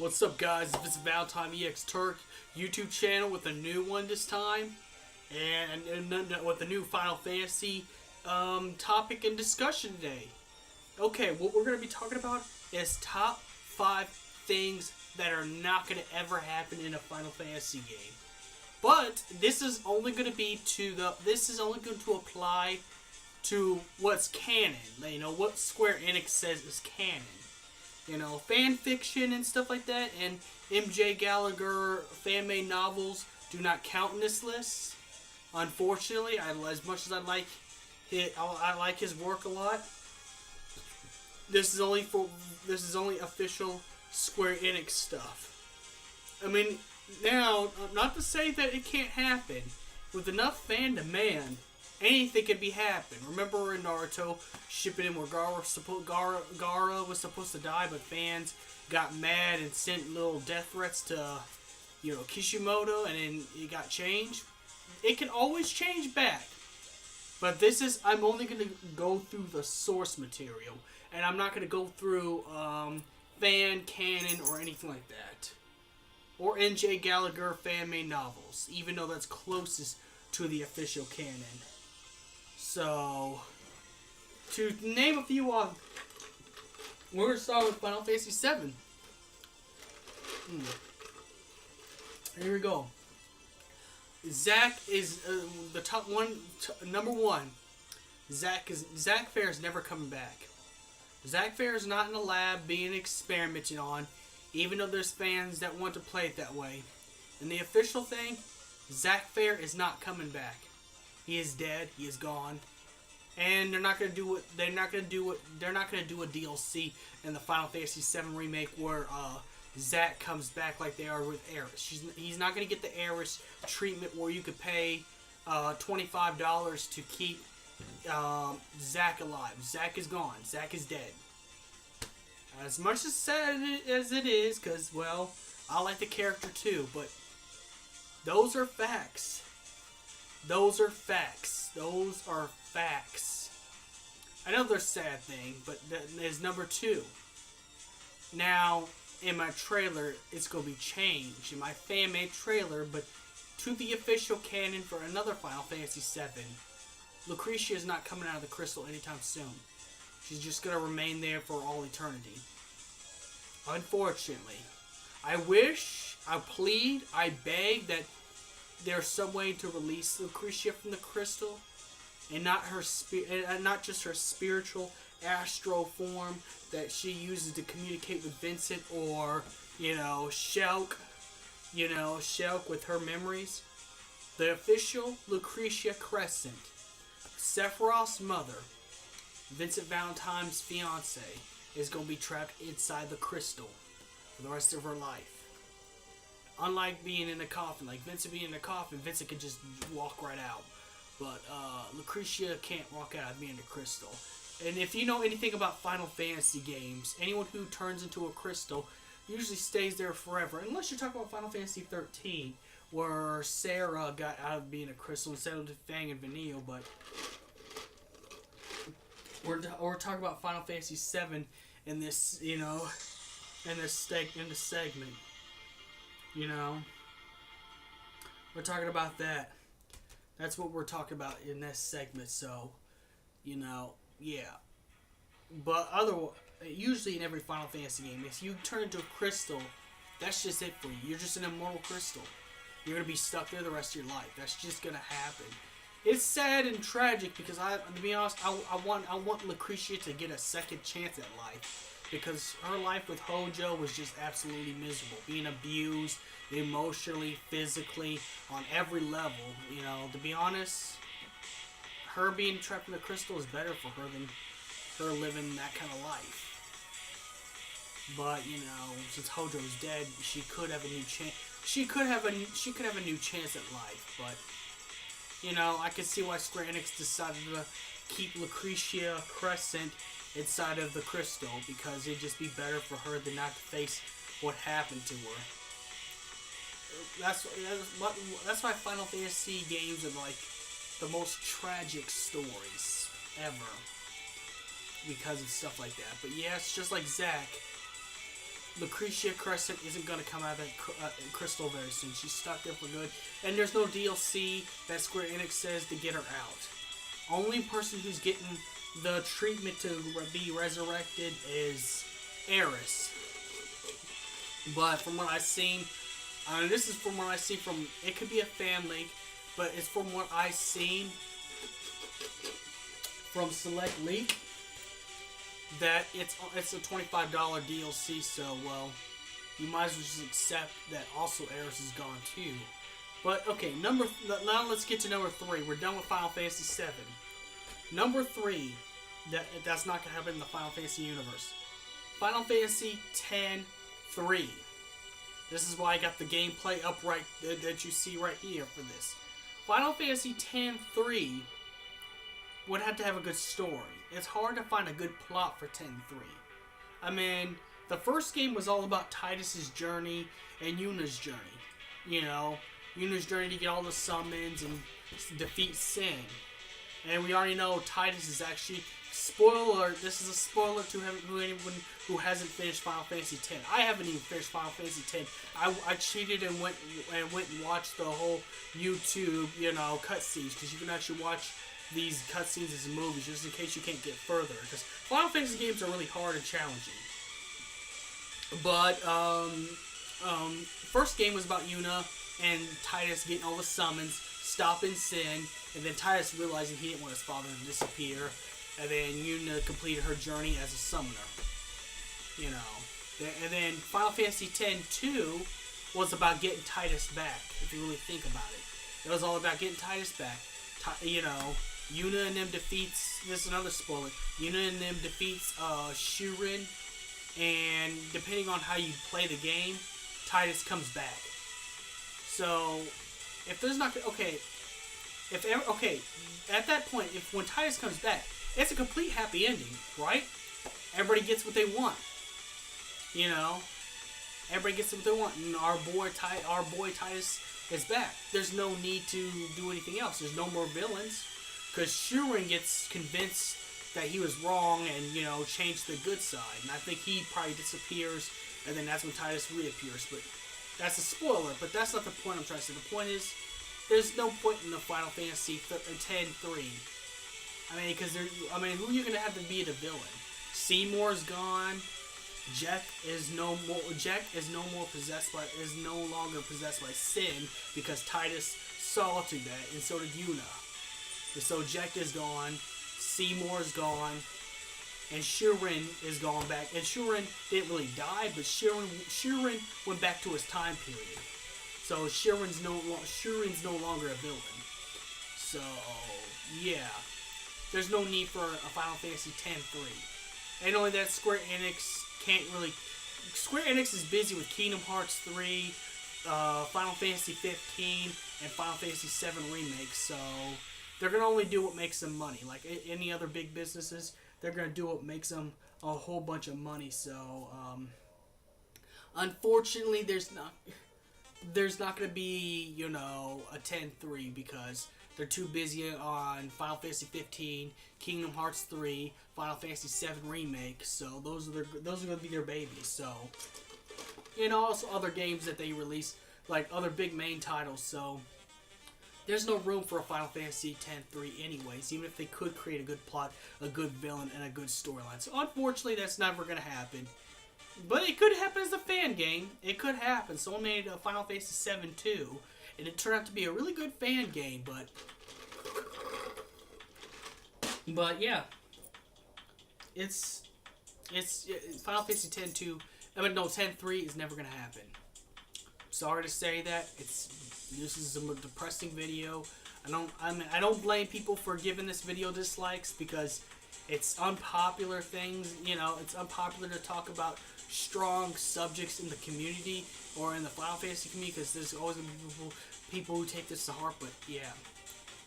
What's up, guys? This is Valentine EX Turk YouTube channel with a new one this time, and with a new Final Fantasy topic and discussion today. Okay, what we're going to be talking about is top 5 things that are not going to ever happen in a Final Fantasy game. But this is only going to be going to apply to what's canon. You know, what Square Enix says is canon. You know, fan fiction and stuff like that, and MJ Gallagher fan-made novels do not count in this list. Unfortunately, as much as I like his work a lot. This is only official Square Enix stuff. I mean, now, not to say that it can't happen. With enough fan demand, anything can be happen. Remember in Naruto, shipping in where Gaara was supposed to die, but fans got mad and sent little death threats to, Kishimoto, and then it got changed. It can always change back. But I'm only going to go through the source material, and I'm not going to go through fan canon or anything like that. Or N.J. Gallagher fan-made novels, even though that's closest to the official canon. So, to name a few off, we're going to start with Final Fantasy VII. Here we go. Zack is the top one, number one. Zack Fair is never coming back. Zack Fair is not in the lab being experimented on, even though there's fans that want to play it that way. And the official thing, Zack Fair is not coming back. He is dead. He is gone, and they're not gonna do a DLC in the Final Fantasy VII remake where Zack comes back like they are with Aerith. He's not gonna get the Aerith treatment where you could pay $25 to keep Zack alive. Zack is gone. Zack is dead. As much as sad as it is, because well, I like the character too, but those are facts. Those are facts. Those are facts. I know they're a sad thing, but that is number 2. Now, in my trailer, it's going to be changed. In my fan-made trailer, but to the official canon for another Final Fantasy VII, Lucretia is not coming out of the crystal anytime soon. She's just going to remain there for all eternity. Unfortunately. I wish, I plead, I beg that there's some way to release Lucretia from the crystal, and not just her spiritual astral form that she uses to communicate with Vincent or Shulk with her memories. The official Lucretia Crescent, Sephiroth's mother, Vincent Valentine's fiance, is going to be trapped inside the crystal for the rest of her life. Unlike being in a coffin, like Vincent being in a coffin, Vincent can just walk right out. But Lucretia can't walk out of being a crystal. And if you know anything about Final Fantasy games, anyone who turns into a crystal usually stays there forever. Unless you're talking about Final Fantasy 13, where Sarah got out of being a crystal instead of Fang and Vanille. But we're talking about Final Fantasy 7 in this, in this segment. We're talking about that. That's what we're talking about in this segment. So, yeah. But usually in every Final Fantasy game, if you turn into a crystal, that's just it for you. You're just an immortal crystal. You're gonna be stuck there the rest of your life. That's just gonna happen. It's sad and tragic because to be honest, I want Lucretia to get a second chance at life. Because her life with Hojo was just absolutely miserable. Being abused emotionally, physically, on every level. To be honest, her being trapped in the crystal is better for her than her living that kind of life. But, since Hojo's dead, she could have a new chance. She could have a new chance at life. But, I can see why Square Enix decided to keep Lucretia Crescent inside of the crystal, because it'd just be better for her than not to face what happened to her. That's why Final Fantasy games are like the most tragic stories ever, because of stuff like that. But yeah, it's just like Zack. Lucretia Crescent isn't going to come out of that crystal very soon. She's stuck there for good. And there's no DLC that Square Enix says to get her out. Only person who's getting the treatment to be resurrected is Aeris. But from what I've seen, this is from what I see from, it could be a fan leak, but it's from what I've seen from Select Leak, that it's a $25 DLC, so, well, you might as well just accept that also Aeris is gone too. But, okay, now let's get to number 3. We're done with Final Fantasy VII. Number 3, that's not going to happen in the Final Fantasy universe. Final Fantasy X-3. This is why I got the gameplay up right that you see right here for this. Final Fantasy X-3 would have to have a good story. It's hard to find a good plot for X-3. I mean, the first game was all about Tidus's journey and Yuna's journey. You know, Yuna's journey to get all the summons and defeat Sin. And we already know Tidus is actually, spoiler alert, this is a spoiler to anyone who hasn't finished Final Fantasy X. I haven't even finished Final Fantasy X. I cheated and went and watched the whole YouTube, cutscenes, because you can actually watch these cutscenes as movies, just in case you can't get further, because Final Fantasy games are really hard and challenging. But first game was about Yuna and Tidus getting all the summons, stopping Sin, and then Tidus realizing he didn't want his father to disappear, and then Yuna completed her journey as a summoner. And then Final Fantasy X-2 was about getting Tidus back, if you really think about it. It was all about getting Tidus back. Yuna and them defeats, this is another spoiler, Yuna and them defeats Shurin, and depending on how you play the game, Tidus comes back. So, if there's not, at that point, when Tidus comes back, it's a complete happy ending, right? Everybody gets what they want. Everybody gets what they want, and our boy Tidus is back. There's no need to do anything else. There's no more villains, because Shurin gets convinced that he was wrong and, changed the good side. And I think he probably disappears, and then that's when Tidus reappears. But that's a spoiler, but that's not the point I'm trying to say. The point is, there's no point in the Final Fantasy X-3. I mean, because who are you going to have to be the villain? Seymour's gone. Jack is no longer possessed by Sin, because Tidus saw to that, and so did Yuna. And so Jack is gone, Seymour's gone, and Shurin is gone back. And Shurin didn't really die, but Shurin went back to his time period. So Shurin's no longer a villain. So yeah, there's no need for a Final Fantasy X-3. And only that, Square Enix is busy with Kingdom Hearts 3, Final Fantasy 15, and Final Fantasy 7 Remake, so they're going to only do what makes them money. Like any other big businesses, they're going to do what makes them a whole bunch of money, so unfortunately there's not going to be, a 10-3, because they're too busy on Final Fantasy 15, Kingdom Hearts 3, Final Fantasy 7 Remake, so those are going to be their babies. So, also other games that they release, like other big main titles. So there's no room for a Final Fantasy X-3 anyways, even if they could create a good plot, a good villain, and a good storyline. So unfortunately, that's never going to happen. But it could happen as a fan game. It could happen. Someone made a Final Fantasy VII 2, and it turned out to be a really good fan game, but yeah, it's Final Fantasy X-2. X-3 is never gonna happen. Sorry to say that. This is a depressing video. I don't blame people for giving this video dislikes, because it's unpopular things. It's unpopular to talk about strong subjects in the community or in the Final Fantasy community, because there's always going to be people who take this to heart. But yeah,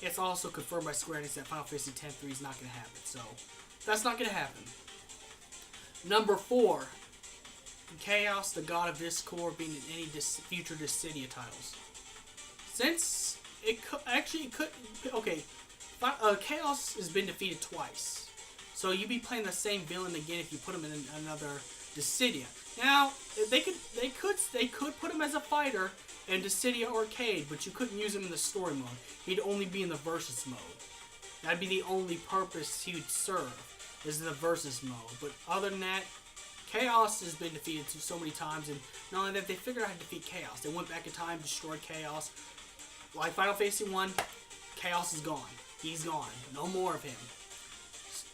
it's also confirmed by Square Enix that Final Fantasy X-3 is not going to happen. So that's not going to happen. Number 4, Chaos, the God of Discord, being in any future Dissidia titles. Since Chaos has been defeated twice. So you'd be playing the same villain again if you put him in another Dissidia. Now they could put him as a fighter in Dissidia Arcade, but you couldn't use him in the story mode. He'd only be in the versus mode. That'd be the only purpose he would serve, is in the versus mode. But other than that, Chaos has been defeated so many times, and not only that, they figured out how to defeat Chaos. They went back in time, destroyed Chaos. Like Final Fantasy 1, Chaos is gone. He's gone. No more of him.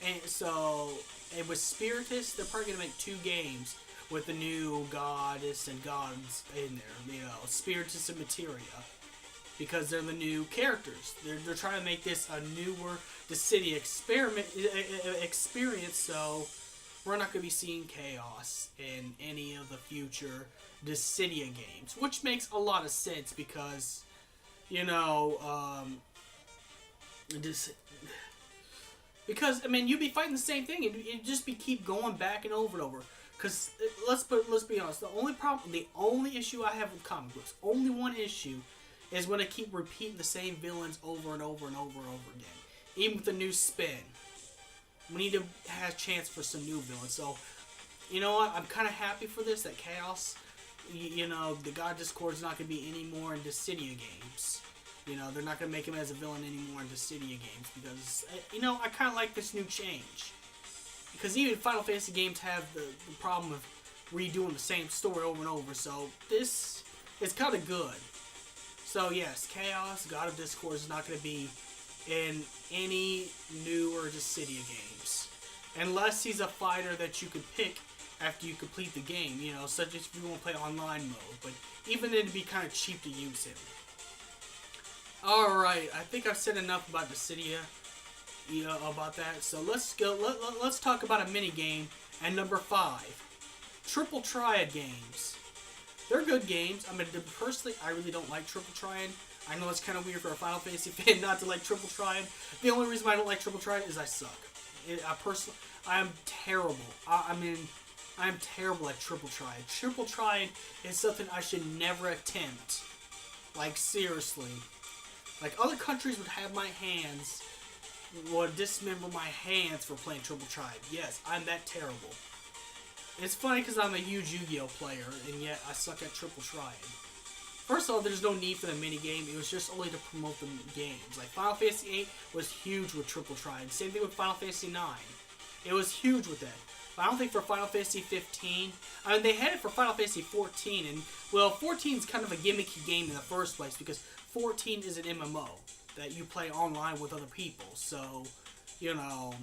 And so, and with Spiritus, they're probably going to make 2 games with the new goddess and gods in there. You know, Spiritus and Materia. Because they're the new characters. They're trying to make this a newer Dissidia experience, so we're not going to be seeing Chaos in any of the future Dissidia games. Which makes a lot of sense because, you know, because, I mean, you'd be fighting the same thing, and it'd just be keep going back and over and over. Because, let's be honest, the only issue I have with comic books, only one issue, is when I keep repeating the same villains over and over and over and over again. Even with a new spin. We need to have a chance for some new villains. So, you know what? I'm kind of happy for this, that Chaos, you know, the God Discord is not going to be any more in Dissidia games. You know, they're not going to make him as a villain anymore in Dissidia games. Because, you know, I kind of like this new change. Because even Final Fantasy games have the problem of redoing the same story over and over. So, this is kind of good. So yes, Chaos, God of Discord, is not going to be in any newer Dissidia games. Unless he's a fighter that you can pick after you complete the game, you know, such as if you want to play online mode. But even then, it'd be kind of cheap to use him. Alright, I think I've said enough about Dissidia, you know, about that. So let's go, let's talk about a mini game at number 5. Triple Triad games. They're good games. I mean, personally, I really don't like Triple Triad. I know it's kind of weird for a Final Fantasy fan not to like Triple Triad. The only reason why I don't like Triple Triad is I suck. I am terrible. I'm terrible at Triple Triad. Triple Triad is something I should never attempt. Like, seriously. Like, other countries would have my hands, would dismember my hands for playing Triple Triad. Yes, I'm that terrible. It's funny because I'm a huge Yu-Gi-Oh player, and yet I suck at Triple Triad. First of all, there's no need for the minigame. It was just only to promote the games. Like, Final Fantasy VIII was huge with Triple Triad. Same thing with Final Fantasy IX. It was huge with that. But I don't think for Final Fantasy 15... I mean, they had it for Final Fantasy 14, and, well, 14 is kind of a gimmicky game in the first place, because 14 is an MMO that you play online with other people. So, you know...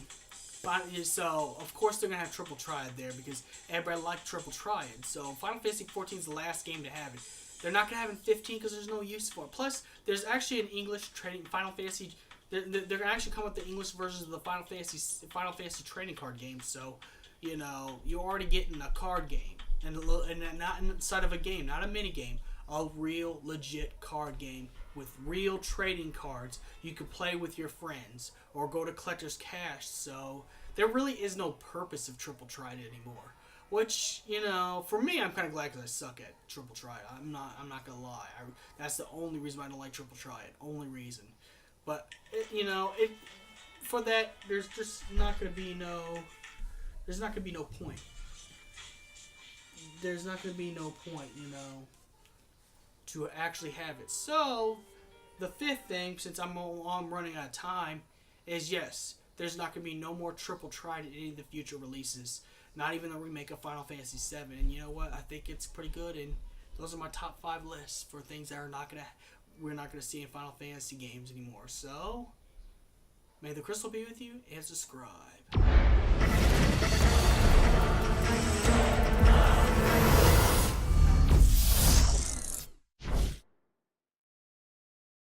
So, of course, they're going to have Triple Triad there because everybody liked Triple Triad. So, Final Fantasy 14 is the last game to have it. They're not going to have it in 15 because there's no use for it. Plus, there's actually an English trading Final Fantasy. They're going to actually come with the English versions of the Final Fantasy trading card games. So, you know, you're already getting a card game. And not inside of a game, not a mini game. A real, legit card game with real trading cards you can play with your friends or go to Collector's Cash. So there really is no purpose of Triple Triad anymore. Which, you know, for me, I'm kind of glad because I suck at Triple Triad. I'm not gonna lie. That's the only reason I don't like Triple Triad. Only reason. But you know, for that, there's just not gonna be no. There's not gonna be no point. There's not gonna be no point, you know, to actually have it. So, the fifth thing, since I'm running out of time, is yes, there's not going to be no more Triple Triad in any of the future releases. Not even the remake of Final Fantasy VII. And you know what? I think it's pretty good. And those are my top 5 lists for things that we're not going to see in Final Fantasy games anymore. So, may the crystal be with you and subscribe.